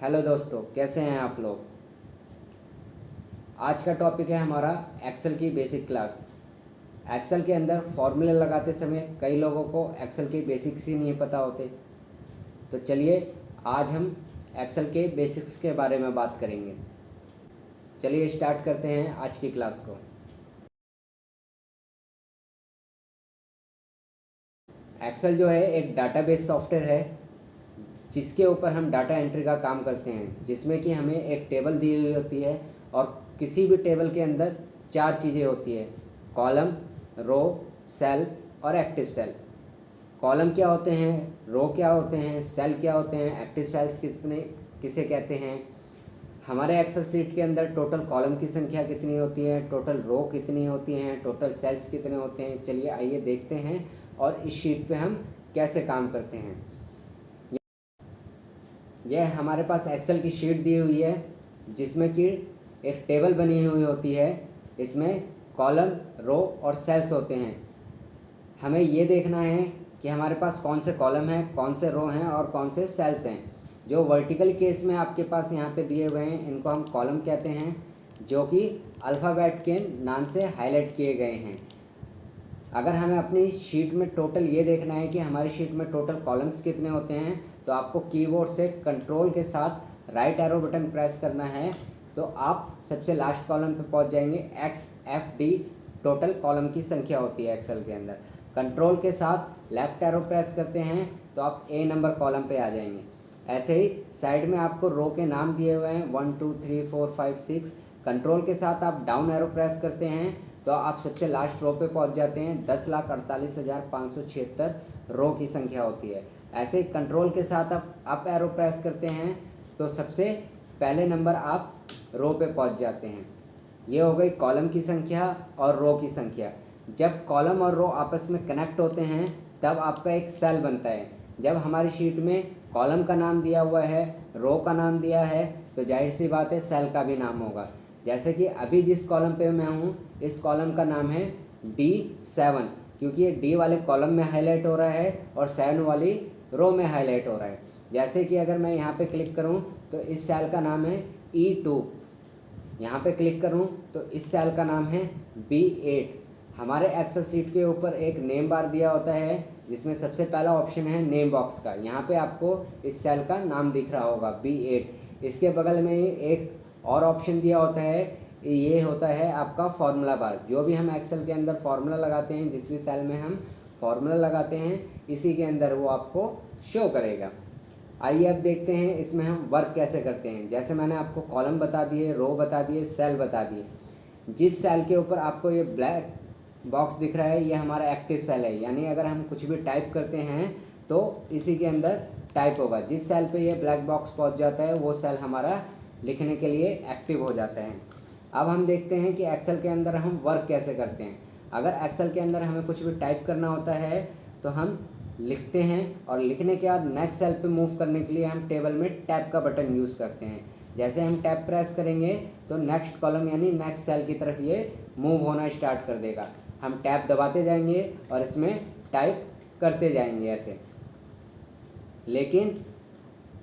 Hello दोस्तों, कैसे हैं आप लोग। आज का टॉपिक है हमारा एक्सेल की बेसिक क्लास। एक्सेल के अंदर फॉर्मूले लगाते समय कई लोगों को एक्सेल के बेसिक्स ही नहीं पता होते। तो चलिए आज हम एक्सेल के बेसिक्स के बारे में बात करेंगे। चलिए स्टार्ट करते हैं आज की क्लास को। एक्सेल जो है एक डाटाबेस सॉफ्टवेयर है जिसके ऊपर हम डाटा एंट्री का काम करते हैं, जिसमें कि हमें एक टेबल दी हुई होती है और किसी भी टेबल के अंदर चार चीज़ें होती है: कॉलम, रो, सेल और एक्टिव सेल। कॉलम क्या होते हैं, रो क्या होते हैं, सेल क्या होते हैं, एक्टिव सेल्स किसे कहते हैं। हमारे एक्सेल सीट के अंदर टोटल कॉलम की संख्या कितनी होती है, टोटल रो कितनी होती हैं, टोटल सेल्स कितने होते हैं। चलिए आइए देखते हैं और इस शीट पे हम कैसे काम करते हैं। यह हमारे पास एक्सेल की शीट दी हुई है जिसमें कि एक टेबल बनी हुई होती है। इसमें कॉलम, रो और सेल्स होते हैं। हमें ये देखना है कि हमारे पास कौन से कॉलम हैं, कौन से रो हैं और कौन से सेल्स हैं। जो वर्टिकल केस में आपके पास यहाँ पे दिए हुए हैं इनको हम कॉलम कहते हैं, जो कि अल्फ़ाबेट के नाम से हाईलाइट किए गए हैं। अगर हमें अपनी शीट में टोटल ये देखना है कि हमारी शीट में टोटल कॉलम्स कितने होते हैं, तो आपको कीबोर्ड से कंट्रोल के साथ राइट एरो बटन प्रेस करना है। तो आप सबसे लास्ट कॉलम पे पहुंच जाएंगे। XFD टोटल कॉलम की संख्या होती है एक्सेल के अंदर। कंट्रोल के साथ लेफ़्ट एरो प्रेस करते हैं तो आप A नंबर कॉलम पे आ जाएंगे। ऐसे ही साइड में आपको रो के नाम दिए हुए हैं 1 2 3 4 5 6। कंट्रोल के साथ आप डाउन एरो प्रेस करते हैं तो आप सबसे लास्ट रो पे पहुंच जाते हैं। 10,48,576 रो की संख्या होती है। ऐसे ही कंट्रोल के साथ आप अप एरो प्रेस करते हैं तो सबसे पहले नंबर आप रो पे पहुंच जाते हैं। ये हो गई कॉलम की संख्या और रो की संख्या। जब कॉलम और रो आपस में कनेक्ट होते हैं तब आपका एक सेल बनता है। जब हमारी शीट में कॉलम का नाम दिया हुआ है, रो का नाम दिया है, तो जाहिर सी बात है सेल का भी नाम होगा। जैसे कि अभी जिस कॉलम पे मैं हूँ इस कॉलम का नाम है D7, क्योंकि ये D वाले कॉलम में हाईलाइट हो रहा है और 7 वाली रो में हाईलाइट हो रहा है। जैसे कि अगर मैं यहाँ पे क्लिक करूँ तो इस सेल का नाम है E2। यहाँ पे क्लिक करूँ तो इस सेल का नाम है B8। हमारे एक्सेल शीट के ऊपर एक नेम बार दिया होता है जिसमें सबसे पहला ऑप्शन है नेम बॉक्स का। यहाँ पे आपको इस सेल का नाम दिख रहा होगा B8। इसके बगल में ही एक और ऑप्शन दिया होता है, ये होता है आपका फार्मूला बार। जो भी हम एक्सेल के अंदर फार्मूला लगाते हैं, जिस भी सेल में हम फार्मूला लगाते हैं इसी के अंदर वो आपको शो करेगा। आइए अब देखते हैं इसमें हम वर्क कैसे करते हैं। जैसे मैंने आपको कॉलम बता दिए, रो बता दिए, सेल बता दिए। जिस सेल के ऊपर आपको ये ब्लैक बॉक्स दिख रहा है ये हमारा एक्टिव सेल है, यानी अगर हम कुछ भी टाइप करते हैं तो इसी के अंदर टाइप होगा। जिस सेल पे ये ब्लैक बॉक्स पहुंच जाता है वो सेल हमारा लिखने के लिए एक्टिव हो जाता है। अब हम देखते हैं कि एक्सेल के अंदर हम वर्क कैसे करते हैं। अगर एक्सेल के अंदर हमें कुछ भी टाइप करना होता है तो हम लिखते हैं और लिखने के बाद नेक्स्ट सेल पे मूव करने के लिए हम टेबल में टैब का बटन यूज़ करते हैं। जैसे हम टैब प्रेस करेंगे तो नेक्स्ट कॉलम यानी नेक्स्ट सेल की तरफ ये मूव होना स्टार्ट कर देगा। हम टैब दबाते जाएंगे और इसमें टाइप करते जाएंगे ऐसे। लेकिन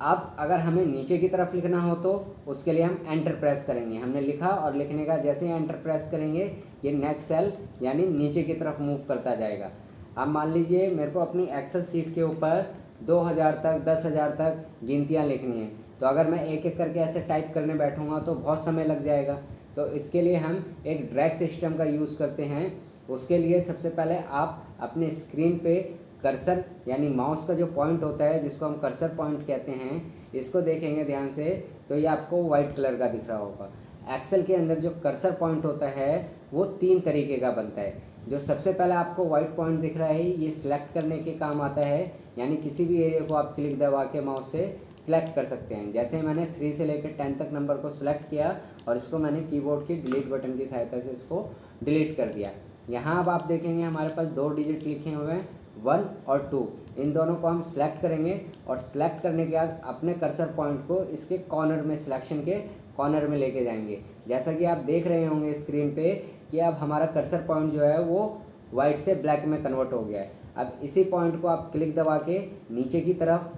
अब अगर हमें नीचे की तरफ लिखना हो तो उसके लिए हम एंटर प्रेस करेंगे। हमने लिखा और लिखने का जैसे ही एंटर प्रेस करेंगे ये नेक्स्ट सेल यानी नीचे की तरफ मूव करता जाएगा। अब मान लीजिए मेरे को अपनी एक्सेल शीट के ऊपर 2000 तक 10,000 तक गिनतियाँ लिखनी है, तो अगर मैं एक एक करके ऐसे टाइप करने बैठूँगा तो बहुत समय लग जाएगा। तो इसके लिए हम एक ड्रैग सिस्टम का यूज़ करते हैं। उसके लिए सबसे पहले आप अपने स्क्रीन पे कर्सर यानी माउस का जो पॉइंट होता है जिसको हम कर्सर पॉइंट कहते हैं, इसको देखेंगे ध्यान से तो ये आपको वाइट कलर का दिख रहा होगा। एक्सेल के अंदर जो कर्सर पॉइंट होता है वो 3 तरीके का बनता है। जो सबसे पहला आपको वाइट पॉइंट दिख रहा है ये सिलेक्ट करने के काम आता है, यानी किसी भी एरिया को आप क्लिक दबा के माउस से सिलेक्ट कर सकते हैं। जैसे मैंने 3 से लेकर 10 तक नंबर को सिलेक्ट किया और इसको मैंने कीबोर्ड की डिलीट बटन की सहायता से इसको डिलीट कर दिया। यहाँ अब आप देखेंगे हमारे पास 2 डिजिट लिखे हुए हैं 1 और 2। इन दोनों को हम सिलेक्ट करेंगे और सिलेक्ट करने के बाद अपने कर्सर पॉइंट को इसके कॉर्नर में, सिलेक्शन के कॉर्नर में लेके जाएंगे। जैसा कि आप देख रहे होंगे स्क्रीन पे कि अब हमारा कर्सर पॉइंट जो है वो वाइट से ब्लैक में कन्वर्ट हो गया है। अब इसी पॉइंट को आप क्लिक दबा के नीचे की तरफ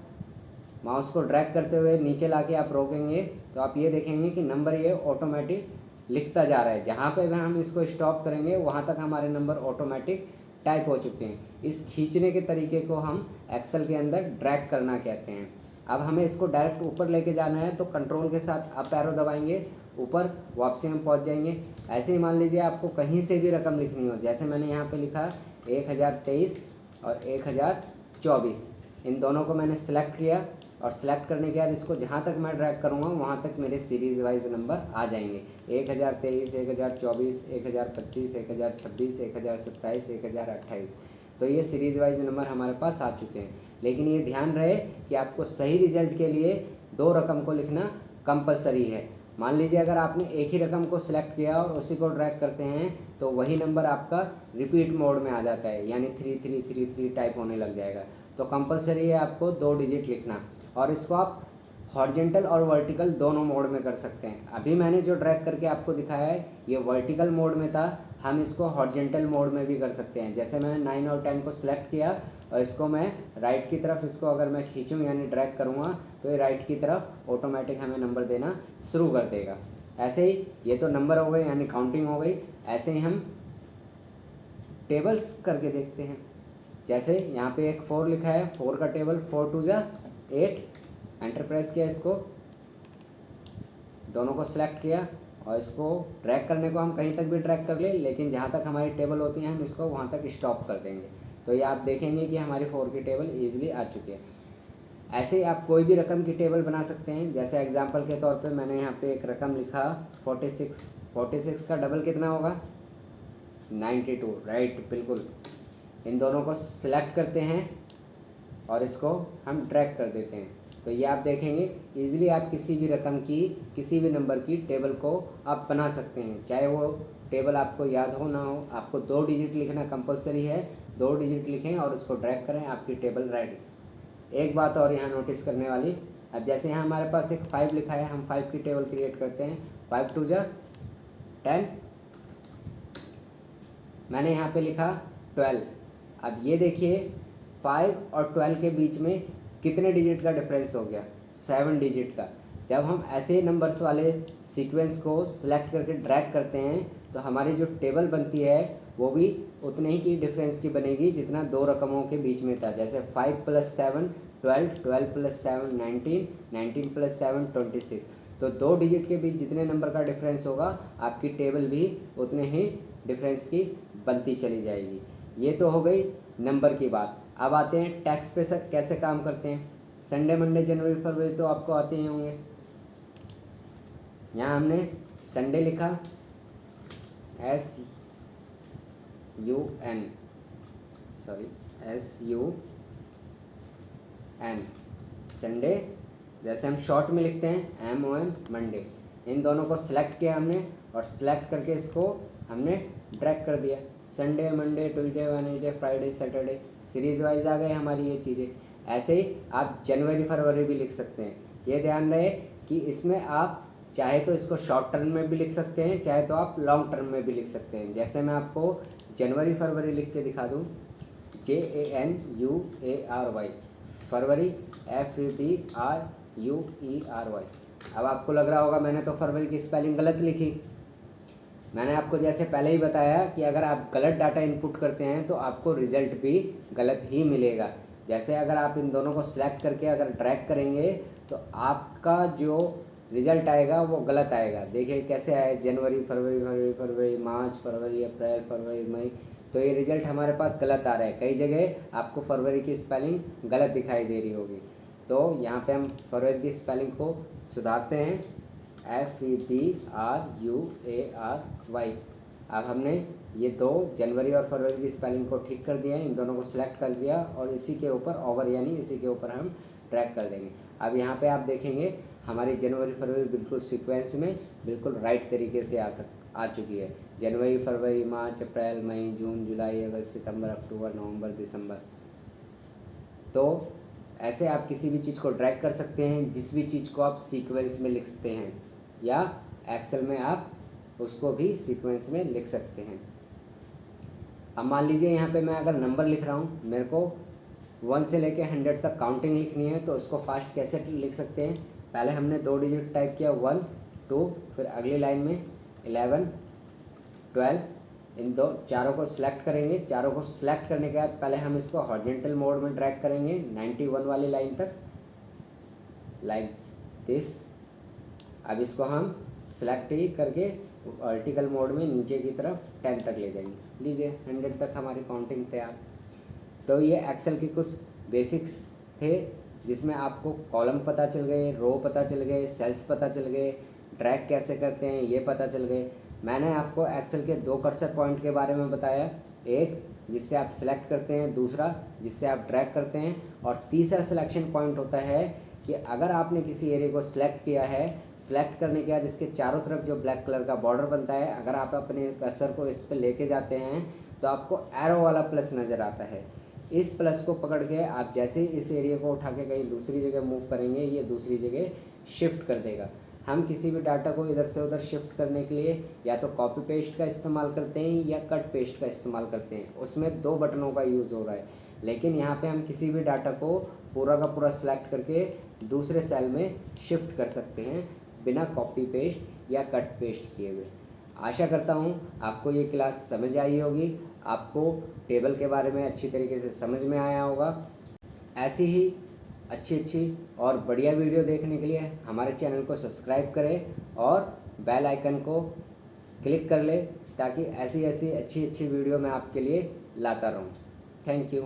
माउस को ड्रैग करते हुए नीचे लाके आप रोकेंगे तो आप ये देखेंगे कि नंबर ये ऑटोमेटिक लिखता जा रहा है। जहाँ पे भी हम इसको स्टॉप करेंगे वहाँ तक हमारे नंबर ऑटोमेटिक टाइप हो चुके हैं। इस खींचने के तरीके को हम एक्सेल के अंदर ड्रैग करना कहते हैं। अब हमें इसको डायरेक्ट ऊपर लेके जाना है तो कंट्रोल के साथ अप एरो दबाएंगे, ऊपर वापसी हम पहुंच जाएंगे। ऐसे ही मान लीजिए आपको कहीं से भी रकम लिखनी हो, जैसे मैंने यहाँ पे लिखा 1023 और 1024, इन दोनों को मैंने सेलेक्ट किया और सेलेक्ट करने के बाद इसको जहाँ तक मैं ड्रैग करूँगा वहाँ तक मेरे सीरीज़ वाइज नंबर आ जाएंगे। 1023, 1024, 1025, 1026, 1027, 1028, तो ये सीरीज़ वाइज नंबर हमारे पास आ चुके हैं। लेकिन ये ध्यान रहे कि आपको सही रिजल्ट के लिए 2 रकम को लिखना कंपलसरी है। मान लीजिए अगर आपने एक ही रकम को सिलेक्ट किया और उसी को ड्रैग करते हैं तो वही नंबर आपका रिपीट मोड में आ जाता है, यानी 3333 टाइप होने लग जाएगा। तो कंपलसरी है आपको 2 डिजिट लिखना, और इसको आप हॉरिजेंटल और वर्टिकल दोनों मोड में कर सकते हैं। अभी मैंने जो ड्रैग करके आपको दिखाया है ये वर्टिकल मोड में था, हम इसको हॉरिजेंटल मोड में भी कर सकते हैं। जैसे मैंने 9 और 10 को सिलेक्ट किया और इसको मैं राइट की तरफ, इसको अगर मैं खींचूँ यानी ड्रैग करूँगा तो ये राइट की तरफ ऑटोमेटिक हमें नंबर देना शुरू कर देगा। ऐसे ही ये तो नंबर हो गए यानी काउंटिंग हो गई। ऐसे ही हम टेबल्स करके देखते हैं। जैसे यहाँ पे एक 4 लिखा है, 4 का टेबल 4 2 जा 8, एंटर प्रेस किया, इसको दोनों को सिलेक्ट किया और इसको ड्रैग करने को हम कहीं तक भी ड्रैग कर ले, लेकिन जहाँ तक हमारी टेबल होती है हम इसको वहाँ तक स्टॉप कर देंगे। तो ये आप देखेंगे कि हमारी 4 की टेबल ईजिली आ चुकी है। ऐसे ही आप कोई भी रकम की टेबल बना सकते हैं। जैसे एग्जांपल के तौर पे मैंने यहाँ पे एक रकम लिखा 46, 46 का डबल कितना होगा 92, राइट, बिल्कुल। इन दोनों को सिलेक्ट करते हैं और इसको हम ड्रैग कर देते हैं। तो ये आप देखेंगे ईजिली आप किसी भी रकम की, किसी भी नंबर की टेबल को आप बना सकते हैं। चाहे वो टेबल आपको याद हो ना हो, आपको 2 डिजिट लिखना कंपलसरी है। 2 डिजिट लिखें और उसको ड्रैग करें, आपकी टेबल रेडी। एक बात और यहाँ नोटिस करने वाली, अब जैसे यहाँ हमारे पास एक 5 लिखा है, हम 5 की टेबल क्रिएट करते हैं। 5 2 जा 10, मैंने यहाँ पे लिखा 12। अब ये देखिए 5 और 12 के बीच में कितने डिजिट का डिफरेंस हो गया, 7 डिजिट का। जब हम ऐसे नंबर्स वाले सीक्वेंस को सिलेक्ट करके ड्रैग करते हैं तो हमारी जो टेबल बनती है वो भी उतने ही की डिफरेंस की बनेगी जितना 2 रकमों के बीच में था। जैसे 5 + 7 12, 12 + 7 19, 19 + 7 26। तो 2 डिजिट के बीच जितने नंबर का डिफरेंस होगा आपकी टेबल भी उतने ही डिफरेंस की बनती चली जाएगी। ये तो हो गई नंबर की बात। अब आते हैं टैक्स पे कैसे काम करते हैं। संडे मंडे जनवरी फरवरी तो आपको आते ही होंगे। यहाँ हमने संडे लिखा SUN, संडे। जैसे हम शॉर्ट में लिखते हैं MON मंडे। इन दोनों को सिलेक्ट किया हमने और सिलेक्ट करके इसको हमने ड्रैग कर दिया। Sunday Monday Tuesday Wednesday Friday Saturday series wise आ गए हमारी ये चीज़ें। ऐसे ही आप जनवरी फरवरी भी लिख सकते हैं। ये ध्यान रहे कि इसमें आप चाहे तो इसको शॉर्ट टर्म में भी लिख सकते हैं, चाहे तो आप लॉन्ग टर्म में भी लिख सकते हैं। जैसे मैं आपको जनवरी फरवरी लिख के दिखा दूँ, JANUARY, फरवरी FEBRUERY। अब आपको लग रहा होगा मैंने तो फरवरी की स्पेलिंग गलत लिखी। मैंने आपको जैसे पहले ही बताया कि अगर आप गलत डाटा इनपुट करते हैं तो आपको रिज़ल्ट भी गलत ही मिलेगा। जैसे अगर आप इन दोनों को सिलेक्ट करके अगर ड्रैग करेंगे तो आपका जो रिज़ल्ट आएगा वो गलत आएगा। देखिए कैसे आए, जनवरी फरवरी मार्च फरवरी अप्रैल फरवरी मई, तो ये रिज़ल्ट हमारे पास गलत आ रहा है। कई जगह आपको फरवरी की स्पेलिंग गलत दिखाई दे रही होगी। तो यहाँ पे हम फरवरी की स्पेलिंग को सुधारते हैं, FEBRUARY। अब हमने ये 2 जनवरी और फरवरी की स्पेलिंग को ठीक कर दिया है, इन दोनों को सिलेक्ट कर दिया और इसी के ऊपर ओवर यानी इसी के ऊपर हम ड्रैग कर देंगे। अब यहाँ पे आप देखेंगे हमारी जनवरी फरवरी बिल्कुल सीक्वेंस में बिल्कुल राइट तरीके से आ चुकी है। जनवरी फरवरी मार्च अप्रैल मई जून जुलाई अगस्त सितंबर अक्टूबर नवंबर दिसंबर। तो ऐसे आप किसी भी चीज़ को ड्रैग कर सकते हैं, जिस भी चीज़ को आप सीक्वेंस में लिख सकते हैं, या एक्सेल में आप उसको भी सीक्वेंस में लिख सकते हैं। अब मान लीजिए यहाँ पे मैं अगर नंबर लिख रहा हूँ, मेरे को 1 से लेके 100 तक काउंटिंग लिखनी है तो उसको फास्ट कैसे लिख सकते हैं। पहले हमने 2 डिजिट टाइप किया 1 2, फिर अगली लाइन में 11 12, इन चारों को सिलेक्ट करेंगे। चारों को सिलेक्ट करने के बाद पहले हम इसको हॉरिजॉन्टल मोड में ड्रैग करेंगे 91 वाली लाइन तक, लाइक दिस। अब इसको हम सिलेक्ट ही करके वर्टिकल मोड में नीचे की तरफ 10 तक ले जाएंगे। लीजिए 100 तक हमारी काउंटिंग तैयार। तो ये एक्सेल के कुछ बेसिक्स थे जिसमें आपको कॉलम पता चल गए, रो पता चल गए, सेल्स पता चल गए, ट्रैक कैसे करते हैं ये पता चल गए। मैंने आपको एक्सेल के 2 कर्सर पॉइंट के बारे में बताया, एक जिससे आप सिलेक्ट करते हैं, दूसरा जिससे आप ट्रैक करते हैं, और तीसरा सिलेक्शन पॉइंट होता है कि अगर आपने किसी एरिया को सिलेक्ट किया है, सिलेक्ट करने के बाद इसके चारों तरफ जो ब्लैक कलर का बॉर्डर बनता है, अगर आप अपने कर्सर को इस पर लेके जाते हैं तो आपको एरो वाला प्लस नज़र आता है। इस प्लस को पकड़ के आप जैसे इस एरिया को उठा के कहीं दूसरी जगह मूव करेंगे, ये दूसरी जगह शिफ्ट कर देगा। हम किसी भी डाटा को इधर से उधर शिफ्ट करने के लिए या तो कॉपी पेस्ट का इस्तेमाल करते हैं या कट पेस्ट का इस्तेमाल करते हैं, उसमें 2 बटनों का यूज़ हो रहा है। लेकिन यहाँ पे हम किसी भी डाटा को पूरा का पूरा सिलेक्ट करके दूसरे सेल में शिफ्ट कर सकते हैं बिना कॉपी पेस्ट या कट पेस्ट किए हुए। आशा करता हूँ आपको ये क्लास समझ आई होगी, आपको टेबल के बारे में अच्छी तरीके से समझ में आया होगा। ऐसी ही अच्छी और बढ़िया वीडियो देखने के लिए हमारे चैनल को सब्सक्राइब करें और बेल आइकन को क्लिक कर लें ताकि ऐसी अच्छी वीडियो मैं आपके लिए लाता रहूं। Thank you.